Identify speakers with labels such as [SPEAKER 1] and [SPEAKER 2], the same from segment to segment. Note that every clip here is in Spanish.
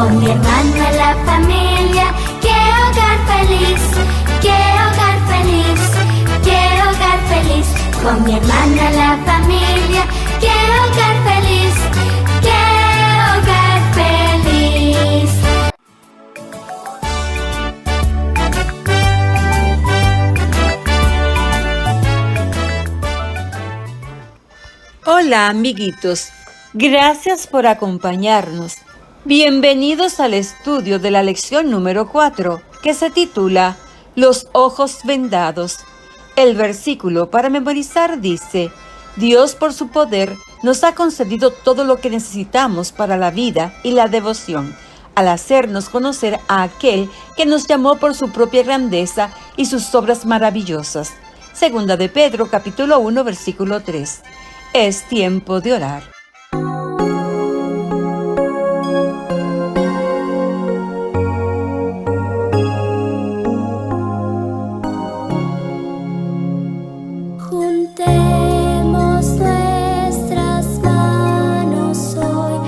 [SPEAKER 1] con mi hermana la familia. ¡Qué hogar feliz! ¡Qué hogar feliz! ¡Qué hogar feliz! Con mi hermana la familia. ¡Qué hogar feliz! ¡Qué hogar feliz!
[SPEAKER 2] Hola amiguitos, gracias por acompañarnos. Bienvenidos al estudio de la lección número 4, que se titula Los ojos vendados. El versículo para memorizar dice: Dios por su poder nos ha concedido todo lo que necesitamos para la vida y la devoción, al hacernos conocer a aquel que nos llamó por su propia grandeza y sus obras maravillosas. Segunda de Pedro, capítulo 1, versículo 3. Es tiempo de orar.
[SPEAKER 1] Juntemos nuestras manos hoy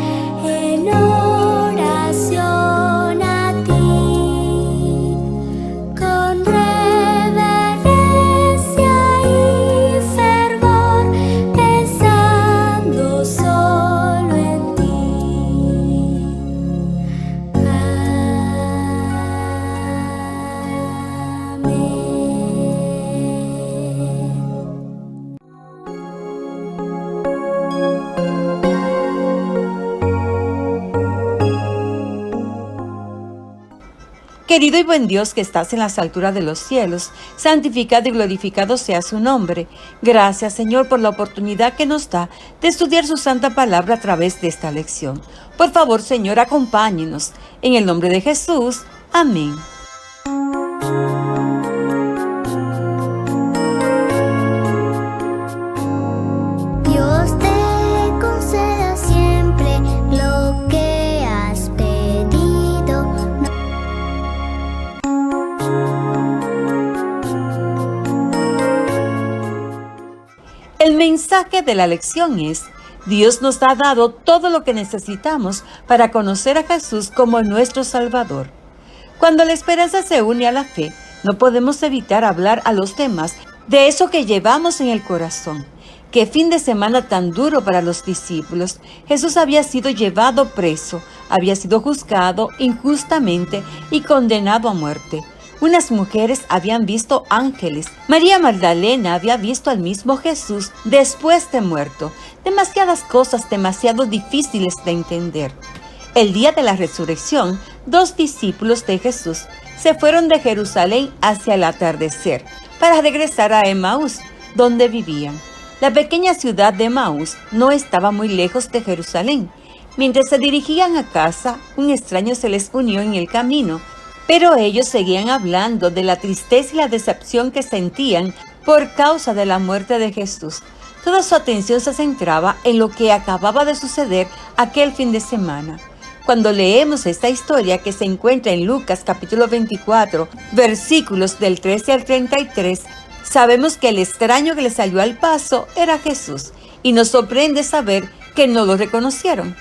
[SPEAKER 1] en oración a ti, con reverencia y fervor, pensando solo en ti. Amén.
[SPEAKER 2] Querido y buen Dios que estás en las alturas de los cielos, santificado y glorificado sea su nombre. Gracias, Señor, por la oportunidad que nos da de estudiar su santa palabra a través de esta lección. Por favor, Señor, acompáñenos. En el nombre de Jesús. Amén.
[SPEAKER 1] Dios te conceda siempre lo que has pedido.
[SPEAKER 2] El mensaje de la lección es: Dios nos ha dado todo lo que necesitamos para conocer a Jesús como nuestro Salvador. Cuando la esperanza se une a la fe, no podemos evitar hablar a los demás de eso que llevamos en el corazón. Qué fin de semana tan duro para los discípulos. Jesús había sido llevado preso, había sido juzgado injustamente y condenado a muerte. Unas mujeres habían visto ángeles. María Magdalena había visto al mismo Jesús después de muerto. Demasiadas cosas demasiado difíciles de entender. El día de la resurrección, 2 discípulos de Jesús se fueron de Jerusalén hacia el atardecer para regresar a Emaús, donde vivían. La pequeña ciudad de Emaús no estaba muy lejos de Jerusalén. Mientras se dirigían a casa, un extraño se les unió en el camino, pero ellos seguían hablando de la tristeza y la decepción que sentían por causa de la muerte de Jesús. Toda su atención se centraba en lo que acababa de suceder aquel fin de semana. Cuando leemos esta historia que se encuentra en Lucas capítulo 24, versículos del 13 al 33, sabemos que el extraño que le salió al paso era Jesús, y nos sorprende saber que no lo reconocieron.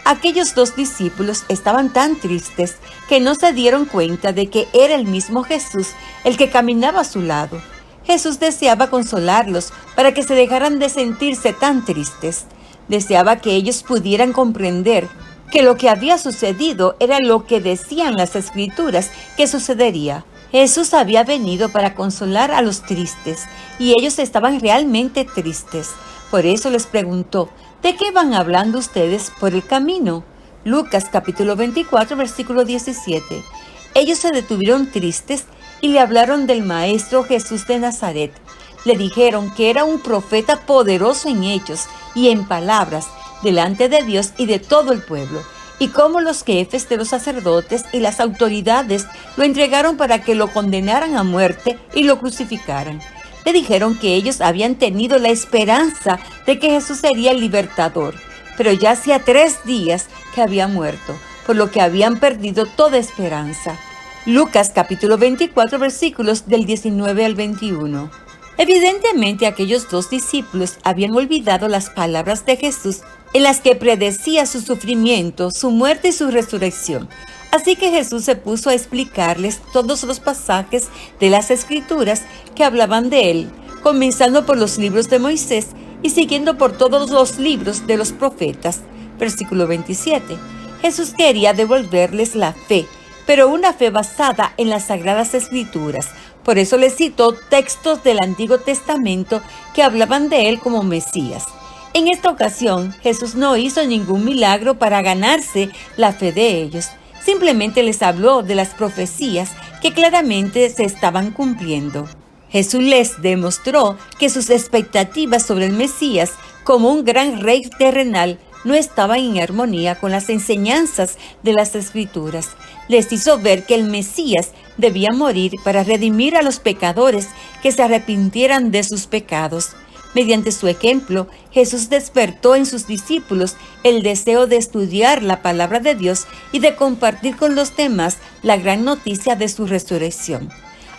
[SPEAKER 2] Aquellos 2 discípulos estaban tan tristes que no se dieron cuenta de que era el mismo Jesús el que caminaba a su lado. Jesús deseaba consolarlos para que se dejaran de sentirse tan tristes. Deseaba que ellos pudieran comprender que lo que había sucedido era lo que decían las Escrituras que sucedería. Jesús había venido para consolar a los tristes, y ellos estaban realmente tristes. Por eso les preguntó: ¿de qué van hablando ustedes por el camino? Lucas capítulo 24, versículo 17. Ellos se detuvieron tristes y le hablaron del Maestro Jesús de Nazaret. Le dijeron que era un profeta poderoso en hechos y en palabras delante de Dios y de todo el pueblo, y cómo los jefes de los sacerdotes y las autoridades lo entregaron para que lo condenaran a muerte y lo crucificaran. Le dijeron que ellos habían tenido la esperanza de que Jesús sería el libertador, pero ya hacía 3 días que había muerto, por lo que habían perdido toda esperanza. Lucas capítulo 24, versículos del 19 al 21. Evidentemente aquellos 2 discípulos habían olvidado las palabras de Jesús en las que predecía su sufrimiento, su muerte y su resurrección. Así que Jesús se puso a explicarles todos los pasajes de las Escrituras que hablaban de él, comenzando por los libros de Moisés y siguiendo por todos los libros de los profetas. Versículo 27. Jesús quería devolverles la fe, pero una fe basada en las Sagradas Escrituras. Por eso les citó textos del Antiguo Testamento que hablaban de él como Mesías. En esta ocasión, Jesús no hizo ningún milagro para ganarse la fe de ellos. Simplemente les habló de las profecías que claramente se estaban cumpliendo. Jesús les demostró que sus expectativas sobre el Mesías como un gran rey terrenal no estaban en armonía con las enseñanzas de las Escrituras. Les hizo ver que el Mesías debía morir para redimir a los pecadores que se arrepintieran de sus pecados. Mediante su ejemplo, Jesús despertó en sus discípulos el deseo de estudiar la palabra de Dios y de compartir con los demás la gran noticia de su resurrección.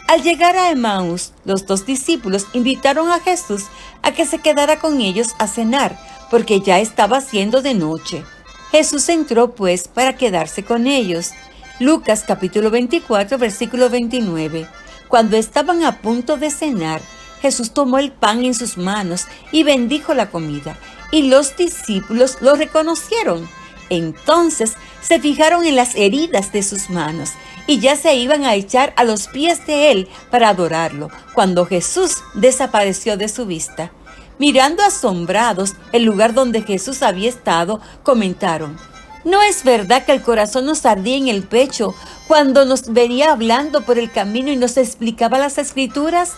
[SPEAKER 2] Al llegar a Emaús, los dos discípulos invitaron a Jesús a que se quedara con ellos a cenar, porque ya estaba siendo de noche. Jesús entró pues para quedarse con ellos. Lucas capítulo 24, versículo 29. Cuando estaban a punto de cenar, Jesús tomó el pan en sus manos y bendijo la comida, y los discípulos lo reconocieron. Entonces se fijaron en las heridas de sus manos y ya se iban a echar a los pies de él para adorarlo, cuando Jesús desapareció de su vista. Mirando asombrados el lugar donde Jesús había estado, comentaron: ¿no es verdad que el corazón nos ardía en el pecho cuando nos venía hablando por el camino y nos explicaba las Escrituras?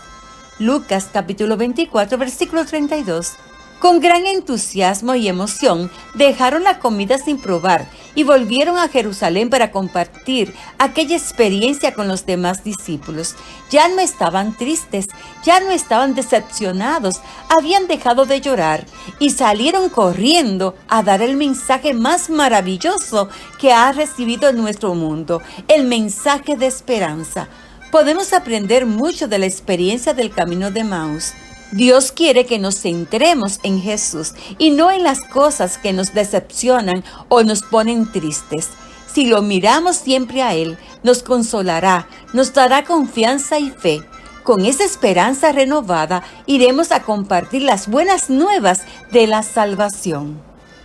[SPEAKER 2] Lucas capítulo 24, versículo 32. Con gran entusiasmo y emoción dejaron la comida sin probar y volvieron a Jerusalén para compartir aquella experiencia con los demás discípulos. Ya no estaban tristes, ya no estaban decepcionados, habían dejado de llorar y salieron corriendo a dar el mensaje más maravilloso que ha recibido nuestro mundo, el mensaje de esperanza. Podemos aprender mucho de la experiencia del camino de Emaús. Dios quiere que nos centremos en Jesús y no en las cosas que nos decepcionan o nos ponen tristes. Si lo miramos siempre a Él, nos consolará, nos dará confianza y fe. Con esa esperanza renovada, iremos a compartir las buenas nuevas de la salvación.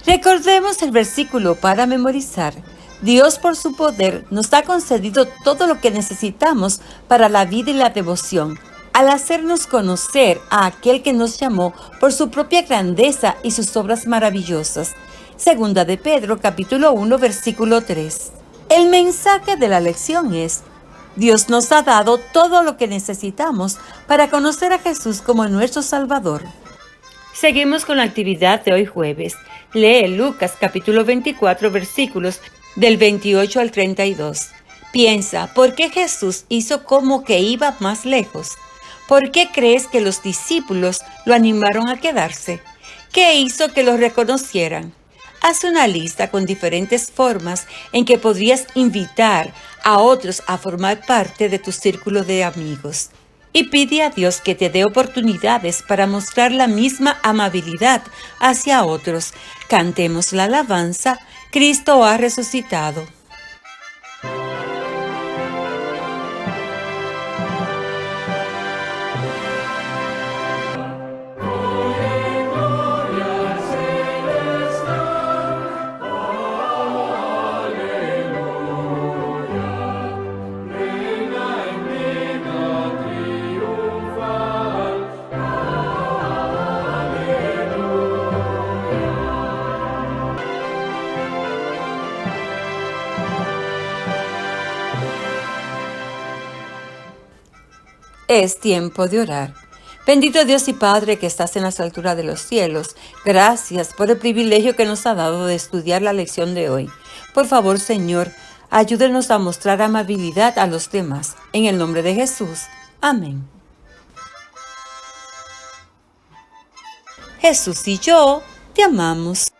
[SPEAKER 2] Recordemos el versículo para memorizar. Dios, por su poder, nos ha concedido todo lo que necesitamos para la vida y la devoción, al hacernos conocer a aquel que nos llamó por su propia grandeza y sus obras maravillosas. Segunda de Pedro, capítulo 1, versículo 3. El mensaje de la lección es: Dios nos ha dado todo lo que necesitamos para conocer a Jesús como nuestro Salvador. Seguimos con la actividad de hoy jueves. Lee Lucas, capítulo 24, versículos del 28 al 32. Piensa, ¿por qué Jesús hizo como que iba más lejos? ¿Por qué crees que los discípulos lo animaron a quedarse? ¿Qué hizo que lo reconocieran? Haz una lista con diferentes formas en que podrías invitar a otros a formar parte de tu círculo de amigos. Y pide a Dios que te dé oportunidades para mostrar la misma amabilidad hacia otros. Cantemos la alabanza: Cristo ha resucitado. Es tiempo de orar. Bendito Dios y Padre que estás en las alturas de los cielos, gracias por el privilegio que nos ha dado de estudiar la lección de hoy. Por favor, Señor, ayúdenos a mostrar amabilidad a los demás. En el nombre de Jesús. Amén. Jesús y yo te amamos.